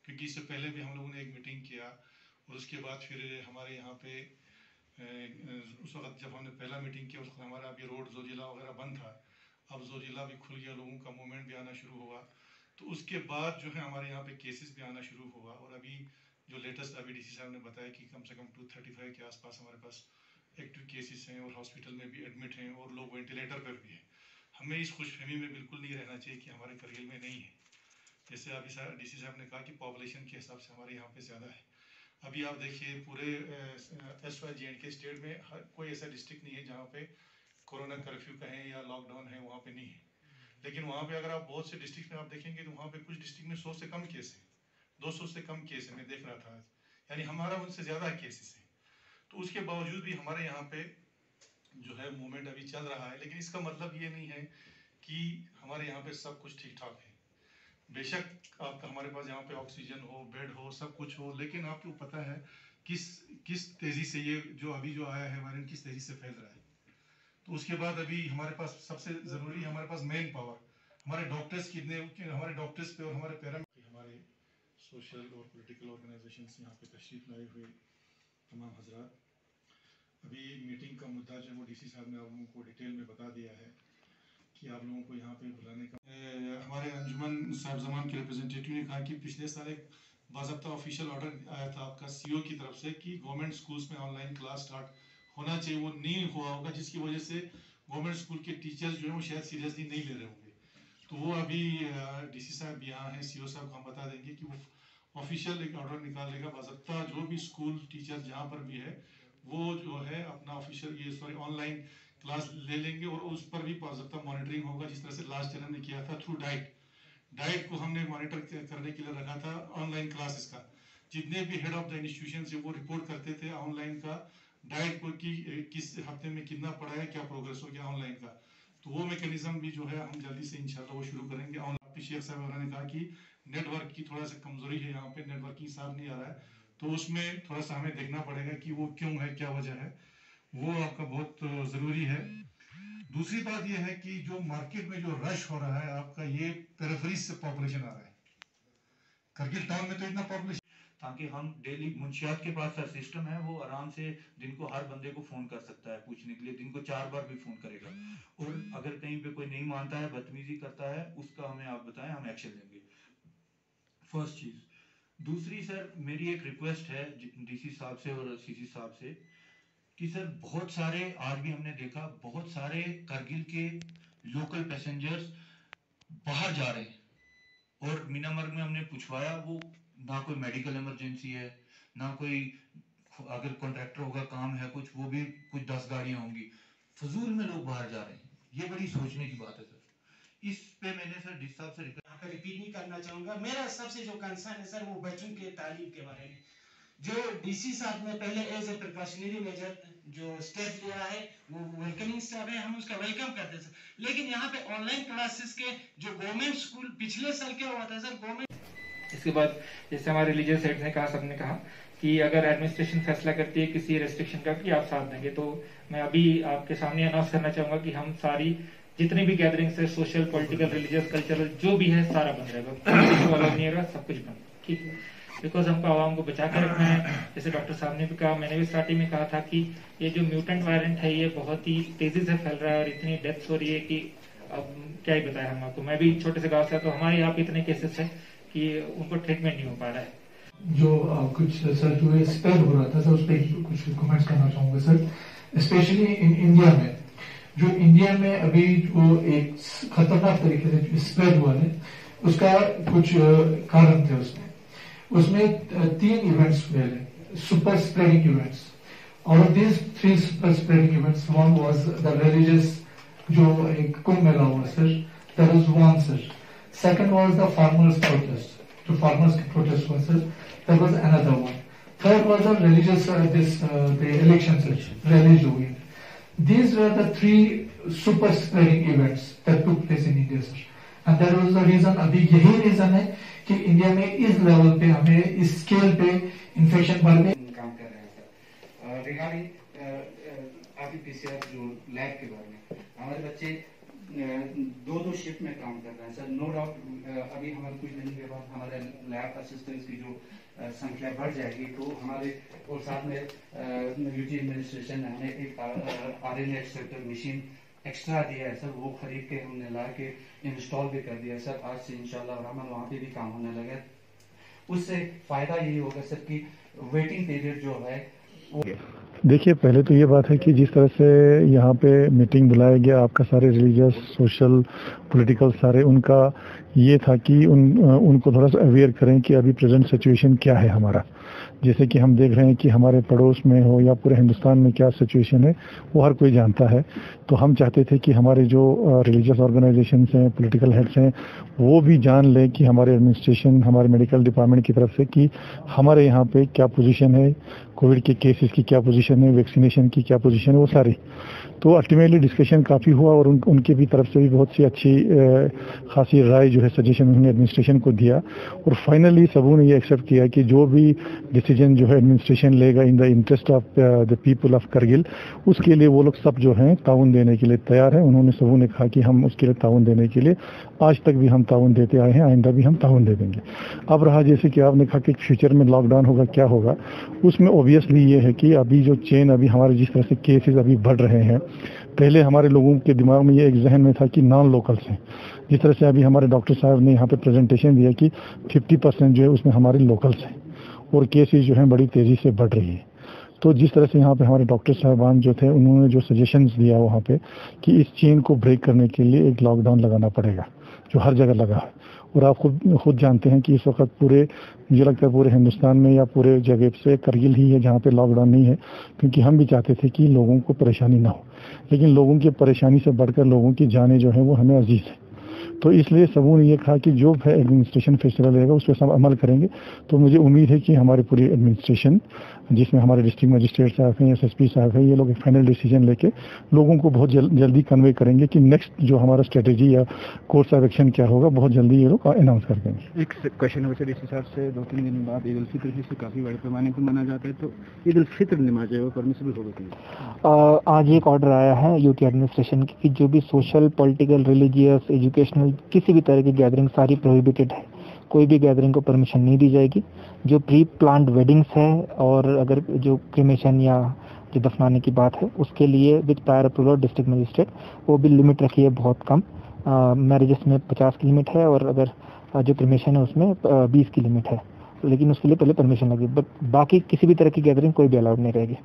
क्योंकि इससे पहले भी हम लोगों ने एक मीटिंग किया और उसके बाद फिर हमारे यहाँ पे उस वक्त जब हमने पहला मीटिंग किया उस वक्त हमारा अभी रोड जोजिला वगैरह बंद था। अब जोजिला भी खुल गया, लोगों का मूवमेंट भी आना शुरू हुआ, तो उसके बाद जो है हमारे यहाँ पे केसेस भी आना शुरू हुआ। और अभी जो लेटेस्ट अभी डीसी साहब ने बताया कि कम से कम 235 के आसपास हमारे पास एक्टिव केसेस हैं और हॉस्पिटल में भी एडमिट हैं और लोग वेंटिलेटर पर भी हैं। हमें इस खुशफहमी में बिल्कुल नहीं रहना चाहिए कि हमारे करगिल में नहीं है। जैसे अभी डीसी साहब ने कहा कि पॉपुलेशन के हिसाब से हमारे यहाँ पे ज़्यादा है। अभी आप देखिए पूरे SYJNK स्टेट में हर कोई ऐसा डिस्ट्रिक्ट नहीं है जहाँ पे कोरोना कर्फ्यू कहें या लॉकडाउन है, वहाँ पे नहीं है। लेकिन वहाँ पे अगर आप बहुत से डिस्ट्रिक्ट में आप देखेंगे तो वहाँ पे कुछ डिस्ट्रिक्ट में 100 से कम केस है, 200 से कम केस है, मैं देख रहा था आज, यानी हमारा उनसे ज़्यादा केसेस है। तो उसके बावजूद भी हमारे यहाँ पे जो है मूवमेंट अभी चल रहा है। लेकिन इसका मतलब ये नहीं है कि हमारे यहाँ पे सब कुछ ठीक ठाक है। बेशक आपका हमारे पास यहाँ पे ऑक्सीजन हो, बेड हो, सब कुछ हो, लेकिन आपको पता है किस तेज़ी से ये जो अभी जो आया है वायरस किस तेज़ी से फैल रहा है। तो उसके बाद अभी हमारे पास सबसे ज़रूरी है हमारे पास मेन पावर, हमारे डॉक्टर्स कितने, हमारे डॉक्टर्स पे और हमारे हमारे सोशल और पॉलिटिकल ऑर्गेनाइजेशंस यहाँ पे तशरीफ लाए हुए तमाम हजरात। अभी मीटिंग का मुद्दा जो है वो डीसी साहब ने आप लोगों को डिटेल में बता दिया है कि आप लोगों को यहाँ पे बुलाने का। हमारे अंजुमन साहब जमान के रिप्रेजेंटेटिव ने कहा कि पिछले साल एक बाज़ाब्ता ऑफिशियल ऑर्डर आया था आपका CEO की तरफ से कि गवर्नमेंट स्कूल्स में ऑनलाइन क्लास स्टार्ट होना चाहिए, वो नहीं हुआ होगा, जिसकी वजह से गवर्नमेंट स्कूल के टीचर्स जो है वो शायद सीरियसली नहीं ले रहे होंगे। तो वो अभी डीसी साहब यहाँ हैं, CEO साहब को हम बता देंगे कि वो ऑफिशियल एक ऑर्डर निकाल लेगा, बाज़ाब्ता जो भी स्कूल टीचर जहाँ पर भी है वो जो है अपना ऑफिशियल ऑनलाइन क्लास ले लेंगे और उस पर भी बाज़ाब्ता मॉनिटरिंग होगा, जिस तरह से लास्ट ईयर हमने किया था थ्रू डाइट को हमने मॉनिटर करने के लिए रखा था ऑनलाइन क्लासेस का। जितने भी हेड ऑफ द इंस्टीट्यूशन से वो रिपोर्ट करते थे ऑनलाइन का डाइट को कि किस हफ्ते में कितना पड़ा है, क्या प्रोग्रेस हो गया ऑनलाइन का। तो वो मैकेनिज्म भी जो है हम जल्दी से इंशाल्लाह वो शुरू करेंगे। शेख साहब उन्होंने कहा कि नेटवर्क की थोड़ा सा कमजोरी है, यहाँ पे नेटवर्किंग साफ नहीं आ रहा है, तो उसमें थोड़ा सा हमें देखना पड़ेगा कि वो क्यों है, क्या वजह है, वो आपका बहुत ज़रूरी है। दूसरी बात यह है कि जो मार्केट में जो रश हो रहा है आपका, ये पेरिफेरी से पॉपुलेशन आ रहा है। करगिल टाउन में तो इतना पॉपुलेशन, ताकि हम डेली मुंशियात के पास सिस्टम है, वो आराम से दिन को हर बंदे को फोन कर सकता है पूछने के लिए, दिन को 4 बार भी फोन करेगा। और अगर कहीं पे कोई नहीं मानता है, बदतमीजी करता है, उसका हमें आप बताएं, हम एक्शन लेंगे। फर्स्ट चीज। दूसरी सर मेरी एक रिक्वेस्ट है डीसी साहब से और सीसी साहब से कि सर बहुत सारे, आज भी हमने देखा बहुत सारे करगिल के लोकल पैसेंजर्स बाहर जा रहे हैं, और मीनामर्ग में हमने पूछवाया, वो ना कोई मेडिकल इमरजेंसी है, ना कोई अगर कॉन्ट्रैक्टर होगा काम है कुछ, वो भी कुछ 10 गाड़ियां होंगी, फजूल में लोग बाहर जा रहे हैं। ये बड़ी सोचने की बात है सर। इस पे मैंने सर डिस साहब से रिपीट नहीं करना चाहूंगा। मेरा सबसे जो कंसर्न है सर वो बच्चों के तालीम के बारे में, जो डीसी साहब ने पहले एज ए प्रिकॉशनरी मेजर जो स्टेप लिया है वो वेलकमिंग स्टेप है, हम उसका वेलकम करते हैं सर। लेकिन यहाँ पे ऑनलाइन क्लासेस के जो गवर्नमेंट स्कूल पिछले साल क्या हुआ था सर, गवर्नमेंट, इसके बाद जैसे हमारे रिलीजियस हेड ने कहा, सबने कहा कि अगर एडमिनिस्ट्रेशन फैसला करती है किसी रेस्ट्रिक्शन का कि आप साथ देंगे, तो मैं अभी आपके सामने अनाउंस करना चाहूंगा कि हम सारी जितनी भी गैदरिंग्स है, सोशल, पॉलिटिकल, रिलीजियस, कल्चरल, जो भी है सारा बंद रहेगा, किसी को अलाउ नहीं होगा, सब कुछ बंद, ठीक है। बिकॉज हमको आवाम को बचा कर रखना है। जैसे डॉक्टर साहब ने भी कहा, मैंने भी स्टार्टिंग में कहा था कि ये जो म्यूटेंट वायरेंट है ये बहुत ही तेजी से फैल रहा है और इतनी डेथ्स हो रही है कि अब क्या ही बताया हम आपको। मैं भी छोटे से गाँव से, तो हमारे यहाँ पे इतने केसेस है कि उनको ट्रीटमेंट नहीं हो पा रहा है। जो कुछ सर जो स्प्रेड हो रहा था सर, उस पर कुछ कमेंट्स करना चाहूंगा सर। स्पेशली इन इंडिया में, जो इंडिया में अभी जो एक खतरनाक तरीके से स्प्रेड हुआ है, उसका कुछ कारण थे। उसमें 3 इवेंट्स हुए हैं, super spreading events. Out of this 3 super spreading events, one was the religious जो एक कुंभ मेला हुआ sir, that was one sir. Second was the farmers protest, जो फार्मर्स की प्रोटेस्ट हुआ sir, that was another one. Third was the religious the election sir, rally जो हुई। These were the 3 super spreading events that took place in India, sir. And that was the reason, अभी यही reason है कि India में इस level पे हमें इस स्केल पे इन्फेक्शन बढ़ने काम कर रहे हैं सर। रिगार्डिंग RT-PCR जो लैब के बारे में, हमारे बच्चे दो शिफ्ट में काम कर रहे हैं सर। नो डाउट अभी हमारे कुछ दिन के बाद हमारे लैब असिस्टेंट्स की जो संख्या बढ़ जाएगी तो हमारे और साथ में यूटी एडमिनिस्ट्रेशन ने हमें एक RNA एक्सेप्टर मशीन एक्स्ट्रा दिया है सर, वो खरीद के हमने ला के इंस्टॉल भी कर दिया है सर। आज से इंशाल्लाह रहमान वहाँ पे भी काम होने लगा। उससे फायदा यही होगा सर कि वेटिंग पीरियड जो है देखिए, पहले तो ये बात है कि जिस तरह से यहाँ पे मीटिंग बुलाया गया आपका सारे रिलीजियस, सोशल, पॉलिटिकल सारे, उनका ये था कि उनको थोड़ा सा अवेयर करें कि अभी प्रेजेंट सिचुएशन क्या है हमारा। जैसे कि हम देख रहे हैं कि हमारे पड़ोस में हो या पूरे हिंदुस्तान में क्या सिचुएशन है वो हर कोई जानता है। तो हम चाहते थे कि हमारे जो रिलीजियस ऑर्गेनाइजेशंस हैं, पॉलिटिकल हेड्स हैं, वो भी जान लें कि हमारे एडमिनिस्ट्रेशन, हमारे मेडिकल डिपार्टमेंट की तरफ से कि हमारे यहाँ पे क्या पोजीशन है, कोविड के केसेस की क्या पोजीशन है, वैक्सीनेशन की क्या पोजीशन है, वो सारी। तो अल्टीमेटली डिस्कशन काफ़ी हुआ और उनके भी तरफ से भी बहुत सी अच्छी खासी राय जो है, सजेशन उन्होंने एडमिनिस्ट्रेशन को दिया। और फाइनली सबों ने ये एक्सेप्ट किया कि जो भी डिसीजन जो है एडमिनिस्ट्रेशन लेगा in the interest of the people of Kargil, उसके लिए वो लोग सब जो हैं ताउन देने के लिए तैयार हैं। उन्होंने सबों ने कहा कि हम उसके लिए ताउन देने के लिए आज तक भी हम ताउन देते आए हैं, आइंदा भी हम ताउन दे देंगे। अब रहा जैसे कि आपने कहा कि फ्यूचर में लॉकडाउन होगा, क्या होगा, उसमें ऑब्वियसली ये है कि अभी जो चेन अभी हमारे जिस तरह से केसेस अभी बढ़ रहे हैं, पहले हमारे लोगों के दिमाग में ये एक जहन में था कि नॉन लोकल्स हैं। जिस तरह से अभी हमारे डॉक्टर साहब ने यहाँ पे प्रेजेंटेशन दिया कि 50% जो है उसमें हमारे लोकल्स हैं और केसेस जो हैं बड़ी तेज़ी से बढ़ रही है। तो जिस तरह से यहाँ पे हमारे डॉक्टर साहबान जो थे, उन्होंने जो सजेशंस दिया वहाँ पे कि इस चेन को ब्रेक करने के लिए एक लॉकडाउन लगाना पड़ेगा, जो हर जगह लगा है। और आप खुद जानते हैं कि इस वक्त पूरे, मुझे लगता है पूरे हिंदुस्तान में या पूरे जगह से करगिल ही है जहाँ पे लॉकडाउन नहीं है, क्योंकि हम भी चाहते थे कि लोगों को परेशानी ना हो, लेकिन लोगों की परेशानी से बढ़कर लोगों की जानें जो है वो हमें अजीज है। तो इसलिए सबों ने ये कहा कि जो है एडमिनिस्ट्रेशन फैसला लेगा उस पर सब अमल करेंगे। तो मुझे उम्मीद है कि हमारी पूरी एडमिनिस्ट्रेशन, जिसमें हमारे डिस्ट्रिक्ट मजिस्ट्रेट साहब हैं, SSP साहब हैं, ये लोग एक फाइनल डिसीजन लेके लोगों को बहुत जल्दी कन्वे करेंगे कि नेक्स्ट जो हमारा स्ट्रेटेजी या कोर्स ऑफ एक्शन क्या होगा, बहुत जल्दी ये लोग अनाउंस कर देंगे। एक क्वेश्चन है सर, इस हिसाब से 2-3 दिन बाद ईद उल फित्र जिसे काफ़ी बड़े पैमाने पर मना जाता है, तो ईद उल फित्र नमाज है वो परमिसिबल होगा कि? आज एक ऑर्डर आया है यूटी एडमिनिस्ट्रेशन की कि जो भी सोशल, पॉलिटिकल, रिलीजियस, एजुकेशनल किसी भी तरह की गैदरिंग सारी प्रोहिबिटेड है। कोई भी गैदरिंग को परमिशन नहीं दी जाएगी। जो प्री प्लान्ड वेडिंग्स है और अगर जो क्रिमेशन या जो दफनाने की बात है उसके लिए with prior approval district magistrate, वो भी लिमिट रखी है बहुत कम। मैरिजेस में 50 की लिमिट है और अगर जो क्रिमेशन है उसमें 20 की लिमिट है, लेकिन उसके लिए पहले परमिशन लगी। बट बाकी किसी भी तरह की गैदरिंग कोई भी अलाउड नहीं रहेगी।